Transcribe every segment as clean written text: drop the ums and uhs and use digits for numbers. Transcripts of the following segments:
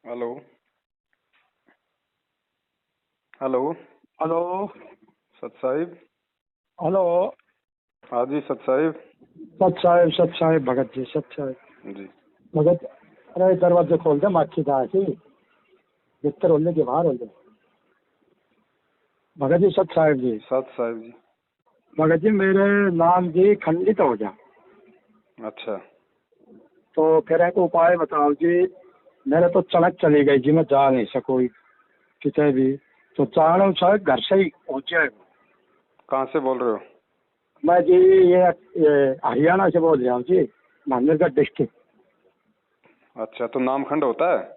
Hello. Hello. Hello. सत Sahib. Hello. हाँ जी सत साहिब। सत साहिब भगत जी, सत साहिब जी। भगत। अरे दरवाजे खोल दे, माखी दास जी भीतर होने के बाहर हो जाए। भगत जी सत साहिब जी। सत साहिब जी। भगत जी मेरे नाम जी खंडित हो जा, अच्छा। तो फिर एक उपाय बताओ जी। मेरे तो चलक चली गई जी, मैं जा नहीं सकूँ कितने भी, तो चाहूँ शायद घर से ही हो जाए। कहाँ से बोल रहे हो? मैं जी ये हरियाणा से बोल रहा हूँ जी, नांदेड़ डिस्ट्रिक्ट। अच्छा, तो नाम खंड होता है?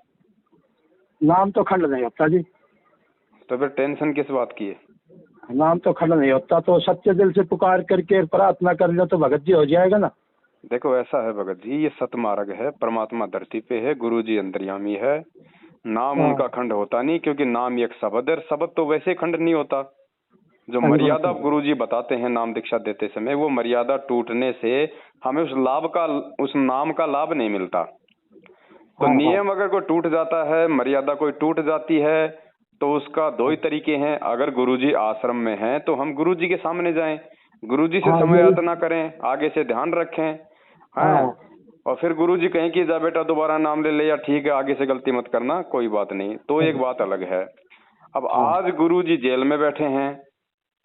नाम तो खंड नहीं होता जी। तो फिर टेंशन किस बात की है? नाम तो खंड नहीं होता, तो सच्चे दिल से पुकार करके प्रार्थना कर लो तो भगत जी हो जाएगा ना। देखो ऐसा है भगत जी, ये सत मार्ग है, परमात्मा धरती पे है, गुरु जी अंतर्यामी है। नाम हाँ, उनका खंड होता नहीं, क्योंकि नाम एक शब्द है, शब्द तो वैसे खंड नहीं होता। जो सही बात मर्यादा है। गुरु जी बताते हैं नाम दीक्षा देते समय, वो मर्यादा टूटने से हमें उस नाम का लाभ नहीं मिलता। तो हाँ हाँ नियम अगर कोई टूट जाता है, मर्यादा कोई टूट जाती है, तो उसका दो ही तरीके हैं। अगर गुरुजी आश्रम में हैं तो हम गुरुजी के सामने जाएं, गुरुजी से हाँ समय यही। याचना करें, आगे से ध्यान रखें, हैं। हाँ और फिर गुरुजी कहें कि जा बेटा दोबारा नाम ले ले, या ठीक है आगे से गलती मत करना, कोई बात नहीं, तो एक बात अलग है। अब हाँ आज गुरुजी जेल में बैठे हैं,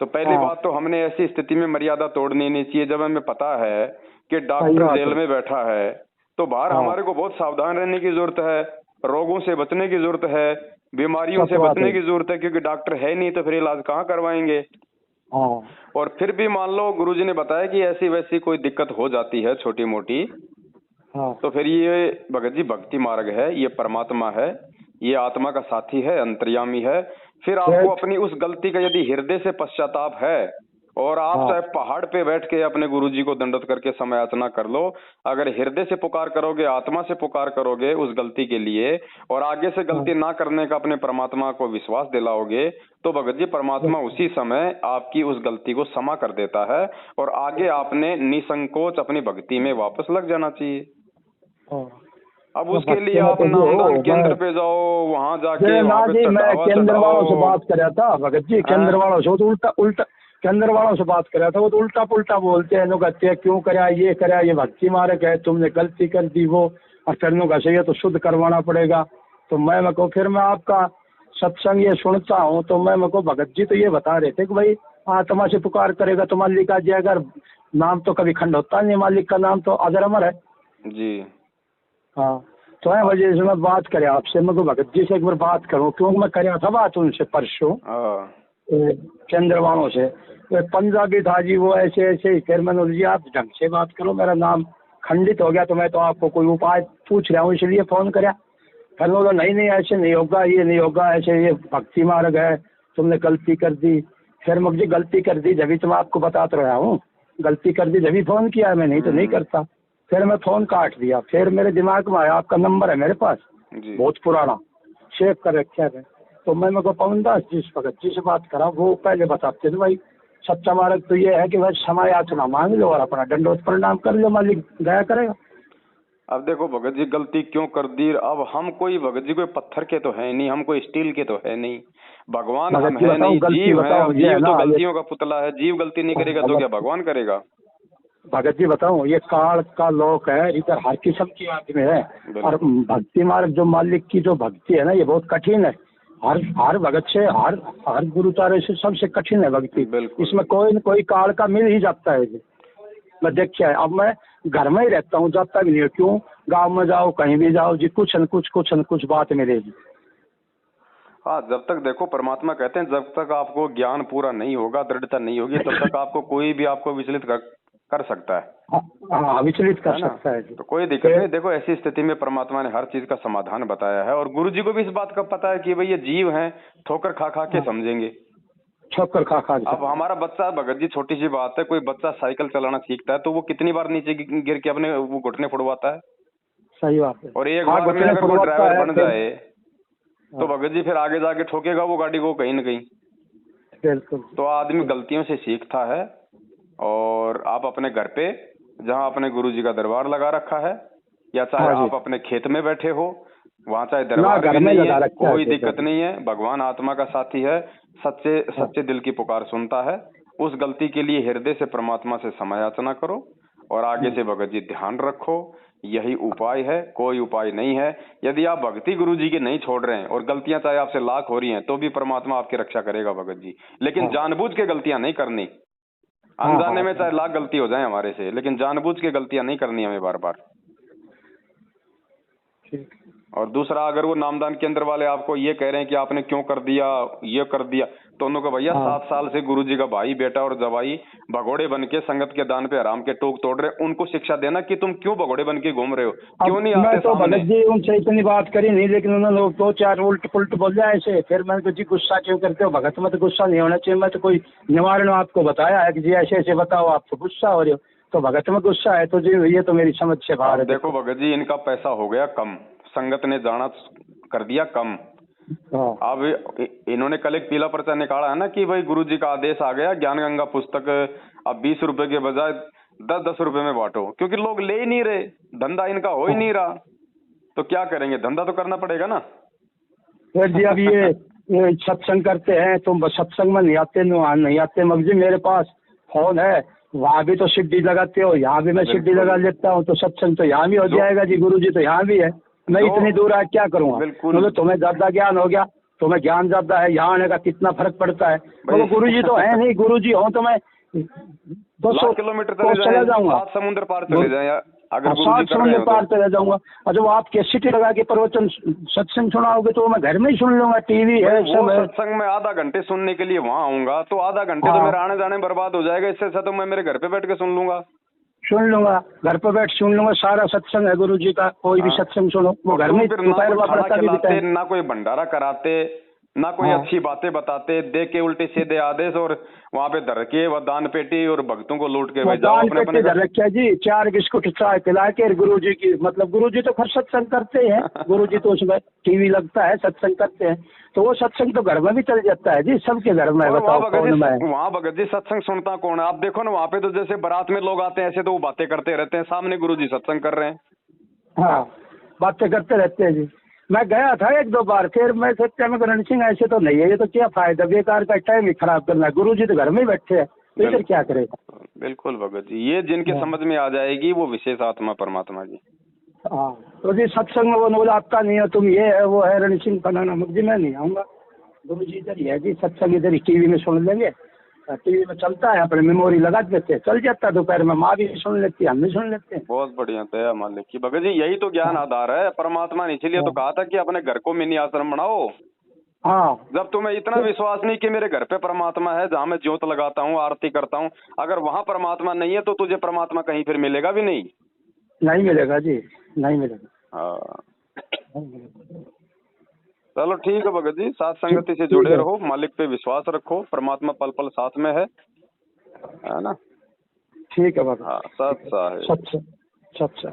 तो पहली हाँ, बात तो हमने ऐसी स्थिति में मर्यादा तोड़नी नहीं चाहिए। जब हमें पता है कि सही डॉक्टर बात जेल है। में बैठा है, तो बाहर हाँ, हमारे को बहुत सावधान रहने की जरूरत है, रोगों से बचने की जरूरत है, बीमारियों सच से बात है। बचने की जरूरत है, क्योंकि डॉक्टर है नहीं तो फिर इलाज कहाँ करवाएंगे। हाँ और फिर भी मान लो गुरुजी ने बताया कि ऐसी वैसी कोई दिक्कत हो जाती है छोटी मोटी, हाँ तो फिर ये भगत जी भक्ति मार्ग है, ये परमात्मा है, ये आत्मा का साथी है, अंतर्यामी है। फिर आपको सेठ। अपनी उस गलती का यदि हृदय से पश्चाताप है, और आप हाँ चाहे पहाड़ पे बैठ के अपने गुरुजी को दंडवत करके समय याचना कर लो, अगर हृदय से पुकार करोगे, आत्मा से पुकार करोगे उस गलती के लिए, और आगे से हाँ, गलती ना करने का अपने परमात्मा को विश्वास दिलाओगे, तो भगत जी परमात्मा उसी समय आपकी उस गलती को क्षमा कर देता है, और आगे आपने निसंकोच अपनी भक्ति में वापस लग जाना चाहिए। हाँ। अब तो उसके लिए भक्ति में आप तो जी नामदान हो केंद्र मैं। पे जाओ, वहां जे जाके ना वहां पे जी, मैं चढ़ावा केंद्र वालों से चढ़ाओ। बात कर रहा था भगत जी, केंद्र हैं? वालों से। वो तो उल्टा उल्टा केंद्र वालों से बात कर रहा था, वो तो उल्टा पुल्टा बोलते हैं। कहते हैं क्यों कराया, ये कराया, ये भक्ति मार्ग है, तुमने गलती कर दी वो, और करने का चाहिए तो शुद्ध करवाना पड़ेगा। तो मैं को फिर मैं आपका सत्संग ये सुनता हूँ, तो मैं को भगत जी तो ये बता रहे थे कि भाई आत्मा से पुकार करेगा तो मालिक आ जाएगा। नाम तो कभी खंड होता नहीं, मालिक का नाम तो अजर अमर है। जी। हाँ, तो है वजह से मैं बात करें आपसे, मैं को भगत जी से एक बार बात करूँ, क्योंकि मैं कर था बात उनसे परसों हाँ। केंद्र वालों से। तो एक पंजाबी था जी, वो ऐसे ऐसे ही। फिर मैंने बोला, जी आप ढंग से बात करो, मेरा नाम खंडित हो गया, तो मैं तो आपको कोई उपाय पूछ रहा हूँ इसलिए फोन कराया। फिर बोला नहीं नहीं ऐसे नहीं होगा, ये नहीं होगा, ऐसे ये भक्ति मार्ग है, तुमने गलती कर दी। फिर मुझे गलती कर दी जब तो मैं आपको बताता रहा हूँ, गलती कर दी जब फोन किया है, मैं नहीं तो नहीं करता। फिर मैं फोन काट दिया। फिर मेरे दिमाग में आया आपका नंबर है मेरे पास, जी। बहुत पुराना, सेव कर रखा है। तो मैं मेरे को पवन दास जी भगत जी से बात करा, वो पहले बताते थे भाई सच्चा मार्ग तो ये है कि भाई समय याचना मांग लो और अपना दंडोत प्रणाम कर लो, मालिक दया करेगा। अब देखो भगत जी गलती क्यों कर दी, अब हम कोई भगत जी कोई पत्थर के तो है नहीं, हम कोई स्टील के तो है नहीं, भगवान हम भगत जी है बताओ, नहीं, गलती जीव हैं, बताओ, और ये है जीव तो ना ये। गलतियों का पुतला है। जीव गलती नहीं करेगा तो क्या भगवान करेगा? भगत जी बताओ, ये काल का लोक है, इधर हर किस्म की आदमी है। और बिल्कुल। भक्ति मार्ग जो मालिक की जो भक्ति है ना, ये बहुत कठिन है। हर भगत से, हर गुरुचार्य से सबसे कठिन है भक्ति। बिल्कुल। इसमें कोई न कोई काल का मिल ही जाता है जी। मैं देखा है, अब मैं घर में ही रहता हूँ, जाता भी नहीं हूँ। क्यों, गाँव में जाओ कहीं भी जाओ जी, कुछ न कुछ बात मिलेगी। हाँ, जब तक देखो परमात्मा कहते हैं जब तक आपको ज्ञान पूरा नहीं होगा, दृढ़ता नहीं होगी, तब तक आपको कोई भी आपको विचलित कर सकता है। हाँ, विचलित कर है ना? सकता है जी। तो कोई दिक्कत नहीं। देखो ऐसी स्थिति में परमात्मा ने हर चीज का समाधान बताया है, और गुरु जी को भी इस बात का पता है कि भाई ये जीव हैं, ठोकर खा खा के समझेंगे। ठोकर खा खा के। अब हमारा बच्चा, भगत जी छोटी सी बात है, कोई बच्चा साइकिल चलाना सीखता है तो वो कितनी बार नीचे गिर के अपने वो घुटने फुड़वाता है, सही बात है। और एक हाँ, बार में घुटने अगर कोई फुड़वाता ड्राइवर है बन फिर। जाए तो भगत जी फिर आगे जाके ठोकेगा वो गाड़ी को कहीं ना कहीं। बिल्कुल। तो आदमी गलतियों से सीखता है। और आप अपने घर पे जहाँ अपने गुरु जी का दरबार लगा रखा है, या चाहे हाँ जी। आप अपने खेत में बैठे हो, वहाँ चाहे दरबार घर भी में नहीं लगा है, रखा है कोई तो दिक्कत नहीं है, भगवान आत्मा का साथी है, सच्चे सच्चे दिल की पुकार सुनता है। उस गलती के लिए हृदय से परमात्मा से क्षमा याचना करो और आगे से भगत जी ध्यान रखो, यही उपाय है, कोई उपाय नहीं है। यदि आप भक्ति गुरु जी की नहीं छोड़ रहे हैं और गलतियां चाहे आपसे लाख हो रही हैं तो भी परमात्मा आपकी रक्षा करेगा भगत जी, लेकिन जानबूझ के गलतियां नहीं करनी। अनजाने में चाहे लाख गलती हो जाए हमारे से, लेकिन जानबूझ के गलतियां नहीं करनी हमें बार बार। और दूसरा, अगर वो नामदान केंद्र वाले आपको ये कह रहे हैं कि आपने क्यों कर दिया, ये कर दिया, तो उनको भैया 7 साल से गुरुजी का भाई बेटा और जवाई भगोड़े बन के संगत के दान पे आराम के टोक तोड़ रहे, उनको शिक्षा देना कि तुम क्यों भगोड़े बन के घूम रहे हो, क्यों नहीं आते तो सामने। भगत जी उनसे इतनी बात करी नहीं, लेकिन उन्होंने 2-4 उल्ट पुल्ट बोल जाए ऐसे, फिर मैंने कहा जी गुस्सा क्यों करते हो भगत, में तो गुस्सा नहीं होना चाहिए, मैं तो कोई निवारण आपको बताया है कि जी ऐसे ऐसे बताओ, आप तो गुस्सा हो रहे हो, तो भगत में गुस्सा है तो जी ये तो मेरी समझ से बाहर है। देखो भगत जी, इनका पैसा हो गया कम, संगत ने जाना कर दिया कम। अब इन्होंने कल एक पीला पर्चा निकाला है ना कि भाई गुरुजी का आदेश आ गया, ज्ञान गंगा पुस्तक अब 20 रुपए के बजाय 10-10 रुपए में बांटो, क्योंकि लोग ले ही नहीं रहे, धंधा इनका हो ही नहीं रहा, तो क्या करेंगे, धंधा तो करना पड़ेगा ना। फिर जी अब ये सत्संग करते हैं, तुम सत्संग में नहीं आते, नहीं आते, मगर जी मेरे पास फोन है, वहाँ भी तो सीढ़ी लगाते हो, यहाँ भी मैं सीढ़ी लगा लेता हूँ, तो सत्संग तो यहाँ भी हो जाएगा जी, गुरुजी तो यहाँ भी है, मैं इतनी दूर आ क्या करूँगा। बिल्कुल, तुम्हें ज्यादा ज्ञान हो गया, तुम्हें ज्ञान ज्यादा है, यहाँ आने का कितना फर्क पड़ता है, तो गुरुजी तो है नहीं, गुरुजी हो तो मैं 200 किलोमीटर चला जाऊंगा, 7 समुद्र पार चले जाए, अगर 7 समुद्र पार चला जाऊंगा। और जब आप कैसेट लगा के प्रवचन सत्संग सुनाओगे तो मैं घर में ही सुन लूंगा, टीवी है सब है। सत्संग में आधा घंटे सुनने के लिए वहाँ आऊंगा तो आधा घंटे तो मेरा आने जाने बर्बाद हो जाएगा, इससे अच्छा तो मैं मेरे घर पे बैठ के सुन लूंगा, घर पर बैठ सुन लूंगा, सारा सत्संग है गुरु जी का, कोई भी सत्संग सुनो, वो घर में ना कोई भंडारा कराते, ना कोई अच्छी बातें बताते, दे के उल्टे सीधे आदेश, और वहाँ पे धर के वो दान पेटी और भक्तों को लूट के दान पेटी धर रखा जी, 4 बिस्कुट चाय पिला के गुरु जी की, मतलब गुरु जी तो खैर सत्संग करते हैं, गुरु जी तो उसमें टीवी लगता है, सत्संग करते हैं, तो वो सत्संग तो घर में भी चल जाता है जी, सबके घर में। बताओ वहाँ भगत जी सत्संग सुनता कौन है, आप देखो ना वहाँ पे तो जैसे बारात में लोग आते हैं ऐसे तो वो बातें करते रहते हैं, सामने गुरु जी सत्संग कर रहे हैं। हाँ, बातें करते रहते हैं जी। मैं गया था 1-2 बार, फिर मैं सोचा मैं रण सिंह ऐसे तो नहीं है, ये तो क्या फायदा, बेकार का टाइम ही खराब करना है, गुरु जी तो घर में ही बैठे हैं, तो इधर क्या करेगा। बिल्कुल भगत जी, ये जिनके समझ में आ जाएगी वो विशेष आत्मा परमात्मा जी। हाँ, तो जी सत्संग में वो बोला आपका नहीं है, तुम ये है वो है, रण सिंह बनाना, जी मैं नहीं आऊँगा, गुरु जी इधर ही है जी, सत्संग इधर ही टीवी में सुन लेंगे, टीवी में चलता है, अपने मेमोरी लगा देते हैं, चल जाता है, दोपहर में माँ भी सुन लेती है, हम भी सुन लेते हैं। बहुत बढ़िया, दया मालिक की भगत जी, यही तो ज्ञान आधार है परमात्मा ने, इसीलिए तो कहा था कि अपने घर को मिनी आश्रम बनाओ। हाँ, जब तुम्हें इतना विश्वास नहीं कि मेरे घर पे परमात्मा है, जहाँ मैं ज्योत लगाता हूँ, आरती करता हूँ, अगर वहाँ परमात्मा नहीं है तो तुझे परमात्मा कहीं फिर मिलेगा भी नहीं, नहीं मिलेगा जी, नहीं मिलेगा। हाँ, चलो ठीक है भगत जी, साथ संगति से जुड़े रहो, मालिक पे विश्वास रखो, परमात्मा पल पल साथ में है ना। ठीक है भगत। हाँ, सच है।